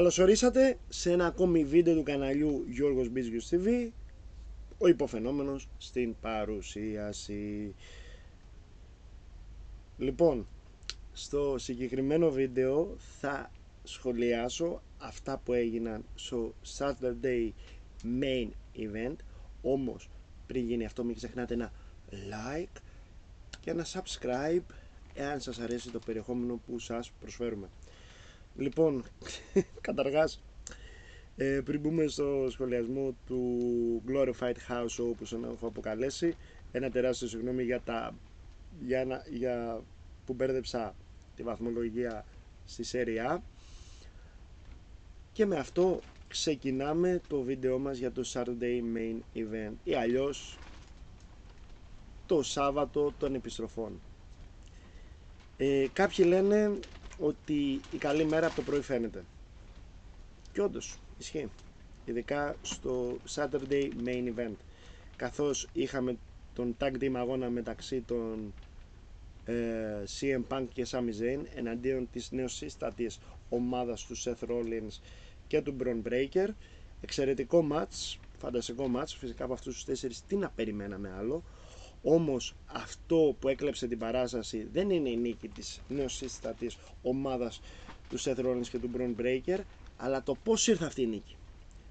Καλώς ορίσατε σε ένα ακόμη βίντεο του καναλιού Γιώργος Μπίζγιος TV, ο υποφαινόμενος στην παρουσίαση. Λοιπόν, στο συγκεκριμένο βίντεο θα σχολιάσω αυτά που έγιναν στο Saturday Main Event. Όμως πριν γίνει αυτό μην ξεχνάτε ένα like και ένα subscribe εάν σας αρέσει το περιεχόμενο που σας προσφέρουμε. Λοιπόν, καταρχάς, πριν μπούμε στο σχολιασμό του Glorified House Show, όπως τον έχω αποκαλέσει, ένα τεράστιο συγγνώμη για που μπέρδεψα τη βαθμολογία στη Serie A. Και με αυτό ξεκινάμε το βίντεο μας για το Saturday Main Event, ή αλλιώς το Σάββατο των επιστροφών. Κάποιοι λένε ότι η καλή μέρα από το πρωί φαίνεται. Και όντως ισχύει, ειδικά στο Saturday Main Event, καθώς είχαμε τον tag team αγώνα μεταξύ των CM Punk και Sami Zayn εναντίον της νεοσύστατης ομάδας του Seth Rollins και του Bron Breakker. Εξαιρετικό match, φανταστικό match, φυσικά από αυτούς τους τέσσερις τι να περιμέναμε άλλο. Όμως αυτό που έκλεψε την παράσταση δεν είναι η νίκη της νεοσύστατης ομάδας του Seth Rollins και του Bron Breakker, αλλά το πώς ήρθε αυτή η νίκη.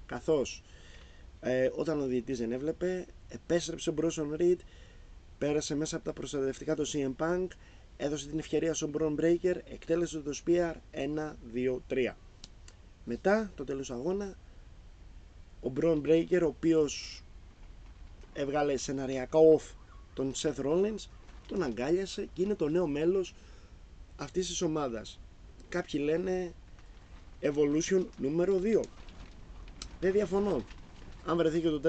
Καθώς όταν ο διαιτητής δεν έβλεπε, επέστρεψε ο Bronson Reed, πέρασε μέσα από τα προστατευτικά το CM Punk, έδωσε την ευκαιρία στον Bron Breakker, εκτέλεσε το Spear 1, 2, 3. Μετά το τέλος του αγώνα, ο Bron Breakker, ο οποίος έβγαλε σεναριακά off τον Seth Rollins, τον αγκάλιασε και είναι το νέο μέλος αυτής της ομάδας. Κάποιοι λένε Evolution νούμερο 2. Δεν διαφωνώ. Αν βρεθεί και το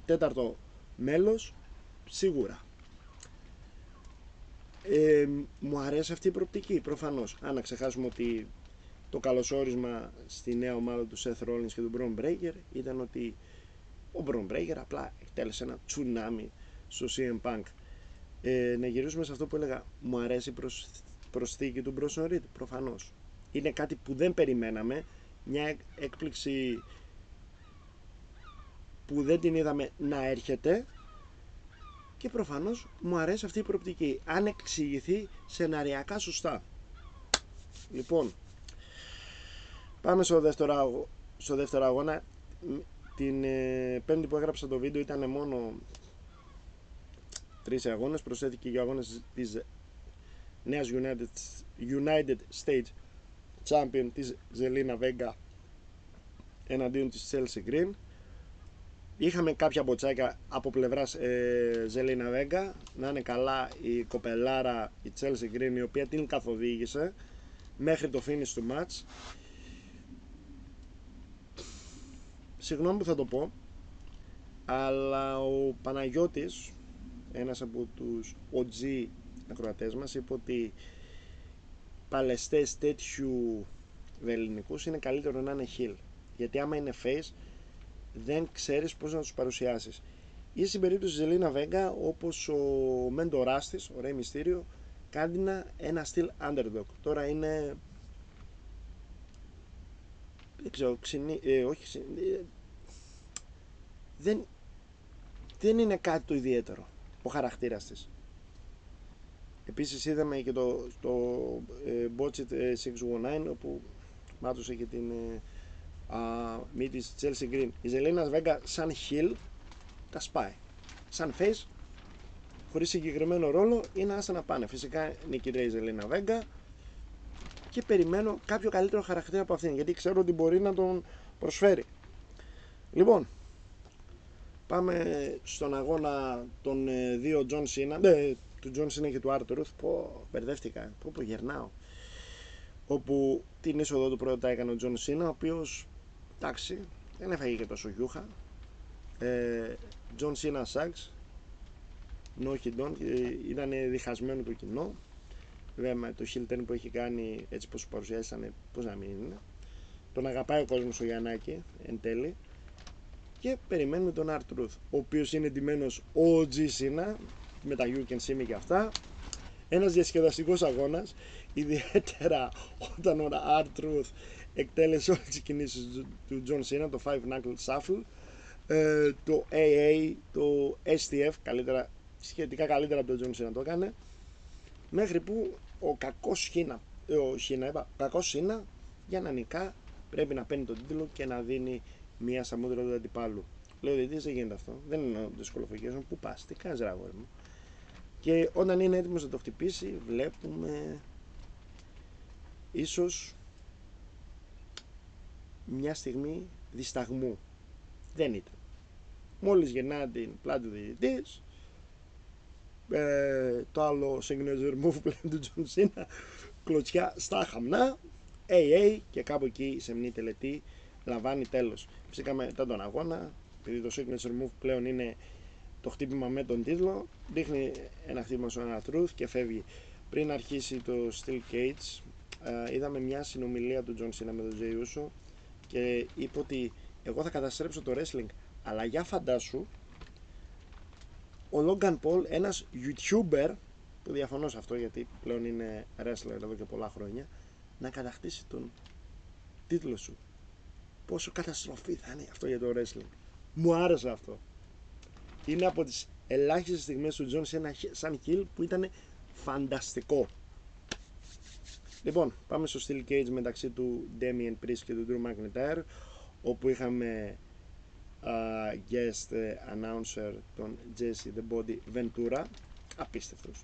τέταρτο μέλος, σίγουρα. Μου αρέσει αυτή η προοπτική, προφανώς. Αν να ξεχάσουμε ότι το καλωσόρισμα στη νέα ομάδα του Seth Rollins και του Bron Breakker ήταν ότι ο Bron Breakker απλά εκτέλεσε ένα τσουνάμι στο CM Punk. Να γυρίσουμε σε αυτό που έλεγα. Μου αρέσει η προσθήκη του Bronson Reed, προφανώς. Είναι κάτι που δεν περιμέναμε, μια έκπληξη που δεν την είδαμε να έρχεται, και προφανώς μου αρέσει αυτή η προοπτική, αν εξηγηθεί σεναριακά σωστά. Λοιπόν, πάμε στο δεύτερο αγώνα. Την πέμπτη που έγραψα το βίντεο ήταν μόνο 3 αγώνες, προσθέθηκε για αγώνες της νέας United States Champion της Zelina Vega εναντίον της Chelsea Green. Είχαμε κάποια μποτσάκια από πλευράς Zelina Vega, να είναι καλά η κοπελάρα η Chelsea Green, η οποία την καθοδήγησε μέχρι το finish του match. Συγγνώμη που θα το πω, αλλά ο Παναγιώτης, ένας από τους OG ακροατές μας, είπε ότι παλαιστές τέτοιου βελληνικούς είναι καλύτερο να είναι heel, γιατί άμα είναι face δεν ξέρεις πώς να τους παρουσιάσεις. Ή στην περίπτωση της Zelina Vega, όπως ο μέντοράς της, ο Rey Mysterio, κάνει ένα στυλ underdog. Τώρα είναι, δεν ξέρω, δεν είναι κάτι το ιδιαίτερο ο χαρακτήρας της. Επίσης είδαμε και το Botch It 619, όπου μάτωσε και την μύτη της Chelsea Green. Η Zelina Vega σαν heel τα σπάει, σαν face χωρίς συγκεκριμένο ρόλο είναι άστα να πάνε. Φυσικά νικήτρια η Zelina Vega και περιμένω κάποιο καλύτερο χαρακτήρα από αυτήν, γιατί ξέρω ότι μπορεί να τον προσφέρει. Λοιπόν, πάμε στον αγώνα των δύο John Cena, του John Cena και του R-Truth. Μπερδεύτηκα, γερνάω. Όπου την είσοδο του πρώτα έκανε ο John Cena, ο οποίος, εντάξει, δεν έφαγε και τόσο γιούχα. John Cena sucks, no he don't, ήταν διχασμένο το κοινό. Βέβαια με το heel turn που έχει κάνει, έτσι πως παρουσιάσανε, πως να μην είναι. Τον αγαπάει ο κόσμος ο Γιαννάκη εν τέλει. Και περιμένουμε τον R-Truth, ο οποίος είναι ντυμένος OG Cena, με τα You Can See Me και αυτά. ένας διασκεδαστικός αγώνας, ιδιαίτερα όταν ο R-Truth εκτέλεσε όλες τις κινήσεις του John Cena, το 5 Knuckle Shuffle, το AA, το STF, σχετικά καλύτερα από τον John Cena το έκανε, μέχρι που ο κακός Cena για να νικά πρέπει να παίρνει τον τίτλο και να δίνει μία σαμούδρα του αντιπάλου. Λέω διαιτητής, δεν γίνεται αυτό, δεν είναι δυσκολοφυγές μου, πού πας, τι κάνεις ρε αγόρι μου. Και όταν είναι έτοιμος να το χτυπήσει, βλέπουμε ίσως μια στιγμή δισταγμού. Δεν ήταν. Μόλις γεννά την πλάτη του διαιτητής, το άλλο signature move πλέον του John Cena, κλωτσιά στα χαμνά, AA, και κάπου εκεί η σεμνή τελετή λαμβάνει τέλος. Φυσικά μετά τον αγώνα, επειδή το signature move πλέον είναι το χτύπημα με τον τίτλο, δείχνει ένα χτύπημα στον R-Truth και φεύγει. Πριν αρχίσει το Steel Cage, είδαμε μια συνομιλία του John Cena με τον Jey Uso και είπε ότι εγώ θα καταστρέψω το wrestling, αλλά για φαντάσου ο Logan Paul, ένας YouTuber, που διαφωνώ σε αυτό γιατί πλέον είναι wrestler εδώ και πολλά χρόνια, να κατακτήσει τον τίτλο σου. Πόσο καταστροφή θα είναι αυτό για το wrestling. Μου άρεσε αυτό. Είναι από τις ελάχιστες στιγμές του John Cena σαν heel που ήταν φανταστικό. Λοιπόν, πάμε στο Steel Cage μεταξύ του Damian Priest και του Drew McIntyre, όπου είχαμε guest announcer τον Jesse The Body Ventura. Απίστευτος,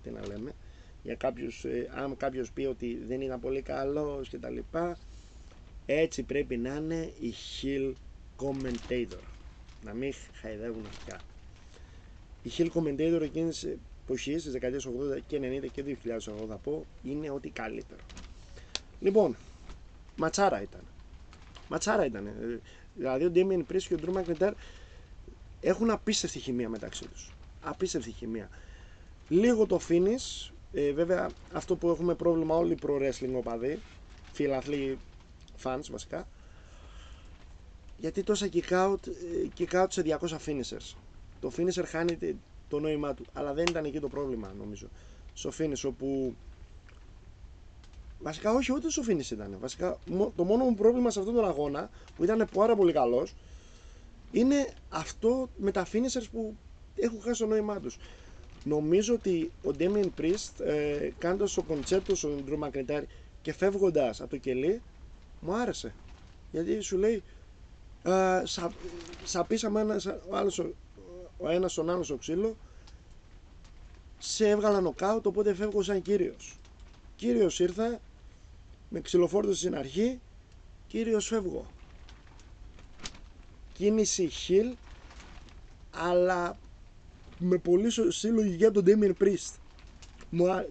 τι να λέμε. Για κάποιους, αν κάποιος πει ότι δεν ήταν πολύ καλός και τα λοιπά, έτσι πρέπει να είναι η heel commentator. Να μην χαϊδεύουν πια. Η heel commentator εκείνης εποχής, στις δεκαετίες 80 και 90 και 2008 θα πω, είναι ό,τι καλύτερο. Λοιπόν, ματσάρα ήταν. Δηλαδή ο Damian Priest και ο Drew McIntyre έχουν απίστευτη χημεία μεταξύ τους. Απίστευτη χημεία. Λίγο το finish, βέβαια αυτό που έχουμε πρόβλημα όλοι οι pro wrestling οπαδοί, φιλαθλοί fans βασικά, γιατί τόσα kick out σε 200 finishers. Το finisher χάνει το νόημά του, αλλά δεν ήταν εκεί το πρόβλημα νομίζω. Στο finish, όπου βασικά όχι, ούτε στο finish ήταν. Βασικά το μόνο μου πρόβλημα σε αυτόν τον αγώνα, που ήταν πάρα πολύ καλός, είναι αυτό με τα finishers που έχουν χάσει το νόημά τους. Νομίζω ότι ο Damian Priest, κάνοντας το κοντσέπτο στον Drew McIntyre και φεύγοντας από το κελί, μου άρεσε. Γιατί σου λέει, σαπίσαμε ο ένας τον άλλο στο ξύλο, σε έβγαλα νοκάουτ, οπότε φεύγω σαν κύριος. Κύριος ήρθα, με ξυλοφόρτωσε στην αρχή, κύριος φεύγω. Κίνηση heel, αλλά με πολύ σωστή λογική για τον Damian Priest.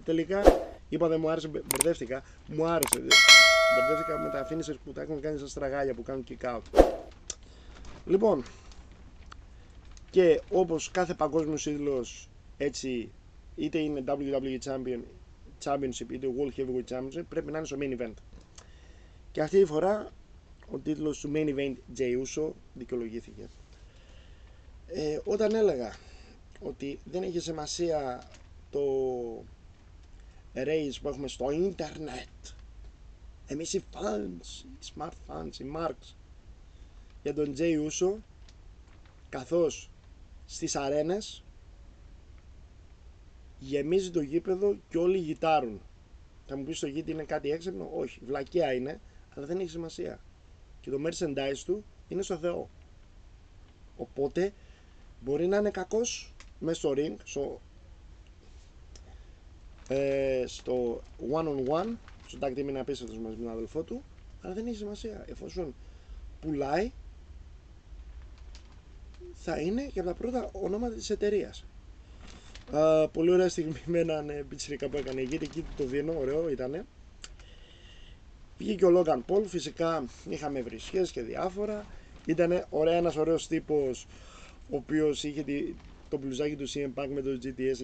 Τελικά, είπα δεν μου άρεσε, μπερδεύτηκα. Μου άρεσε. Μπερδεύτηκα με τα finishers που τα έχουν κάνει σαν στραγάλια που κάνουν kick out. Λοιπόν, και όπως κάθε παγκόσμιος τίτλος, έτσι, είτε είναι WWE Championship είτε World Heavyweight Championship, πρέπει να είναι στο main event. Και αυτή τη φορά ο τίτλος του main event Jey Uso δικαιολογήθηκε. Όταν έλεγα ότι δεν έχει σημασία το race που έχουμε στο ίντερνετ, εμείς οι fans, οι smart fans, οι marks, για τον Jey Uso, καθώς στις αρένες γεμίζει το γήπεδο και όλοι γιτάρουν. Θα μου πεις το γήτη είναι κάτι έξυπνο? Όχι, βλακιά είναι, αλλά δεν έχει σημασία. Και το merchandise του είναι στο Θεό. Οπότε μπορεί να είναι κακός μέσα στο ring, στο one on one, στο tag team είναι απίστευτος μαζί με τον αδελφό του, αλλά δεν έχει σημασία. Εφόσον πουλάει, θα είναι και από τα πρώτα ονόματα της εταιρείας. Πολύ ωραία στιγμή με έναν πιτσιρίκα που έκανε εκεί, εκεί το δίνω, ωραίο ήτανε. Βγήκε ο Logan Paul, φυσικά είχαμε βρισχές και διάφορα. Ήτανε ένας ωραίος τύπος, ο οποίος είχε το μπλουζάκι του CM Punk με το GTS,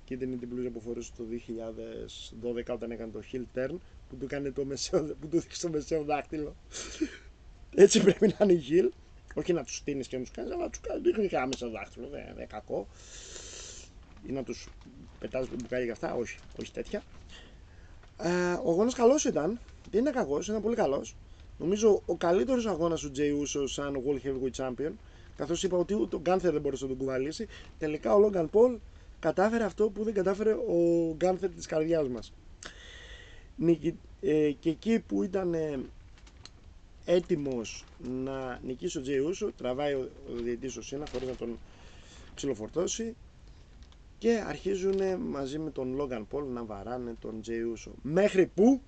εκείνη την μπλούζα που φορούσε το 2012 όταν έκανε το heel turn, που του έκανε που του δείξει το μεσαίο δάχτυλο. Έτσι πρέπει να είναι heel. Όχι να τους στείνεις και να τους κάνεις, αλλά να τους κάνεις, δείχνει και άμεσα δάχτυλο, δεν είναι κακό. ή να τους πετάς μπουκάλια και αυτά, όχι τέτοια. Ο αγώνας καλός ήταν, δεν είναι κακός, ήταν πολύ καλός. Νομίζω ο καλύτερος αγώνας του Jey Uso σαν World Heavyweight Champion, καθώς είπα ότι ούτε ο Gunther δεν μπορούσε να τον κουβαλήσει. Τελικά ο Logan Paul κατάφερε αυτό που δεν κατάφερε ο Gunther της καρδιάς μας. Και εκεί που ήταν έτοιμος να νικήσει ο Jey Uso, τραβάει ο διαιτητής ο Cena χωρίς να τον ξυλοφορτώσει και αρχίζουν μαζί με τον Logan Paul να βαράνε τον Jey Uso, μέχρι που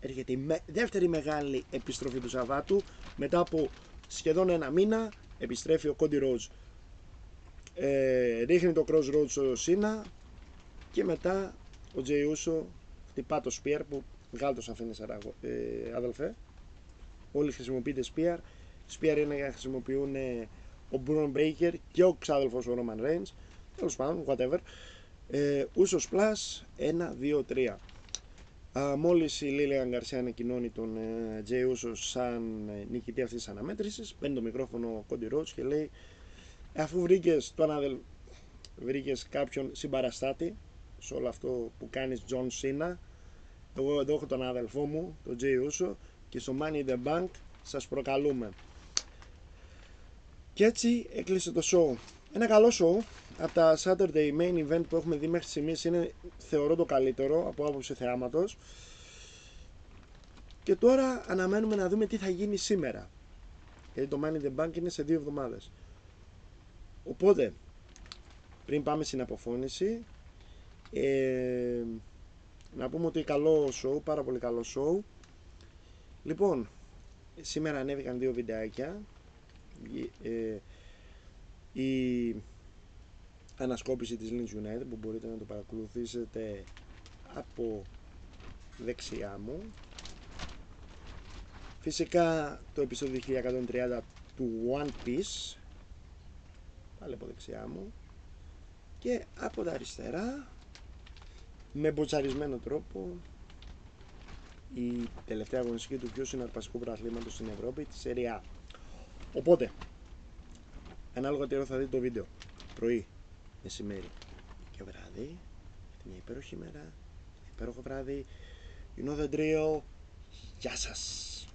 έρχεται η δεύτερη μεγάλη επιστροφή του Σαββάτου. Μετά από σχεδόν ένα μήνα επιστρέφει ο Cody Rhodes, ρίχνει το Crossroads στο Cena και μετά ο Jey Uso χτυπά το Spear, που βγάλει το αφήνεις αδελφέ. Όλοι χρησιμοποιείτε Spear. Spear είναι για να χρησιμοποιούν ο Braun Breaker και ο ξάδελφος ο Roman Reigns. Τέλος πάντων, whatever. Usos Plus 1, 2, 3. Μόλις η Lilian Garcia ανακοινώνει τον Jey Uso σαν νικητή αυτής της αναμέτρησης, παίρνει το μικρόφωνο ο Cody Rhodes και λέει: αφού βρήκες κάποιον συμπαραστάτη σε όλο αυτό που κάνεις, John Cena, εγώ εδώ έχω τον αδελφό μου, τον Jey Uso, και στο Money in the Bank σας προκαλούμε. Και έτσι έκλεισε το show. Ένα καλό show. Από τα Saturday Main Event που έχουμε δει μέχρι στιγμής είναι, θεωρώ, το καλύτερο από άποψη θεάματος. Και τώρα αναμένουμε να δούμε τι θα γίνει σήμερα, γιατί το Money in the Bank είναι σε 2 εβδομάδες. Οπότε, πριν πάμε στην αποφώνηση, να πούμε ότι καλό show, πάρα πολύ καλό show. Λοιπόν, σήμερα ανέβηκαν 2 βιντεάκια. Η ανασκόπηση της Links United που μπορείτε να το παρακολουθήσετε από δεξιά μου. Φυσικά το επεισόδιο 1130 του One Piece πάλι από δεξιά μου, και από τα αριστερά με μποτσαρισμένο τρόπο η τελευταία αγωνιστική του πιο συναρπαστικού πρωταθλήματος στην Ευρώπη, τη Serie A. Οπότε, ανάλογα τι ώρα θα δείτε το βίντεο, πρωί, μεσημέρι και βράδυ, μια υπέροχη μέρα, υπέροχο βράδυ, you know the drill. Γεια σας!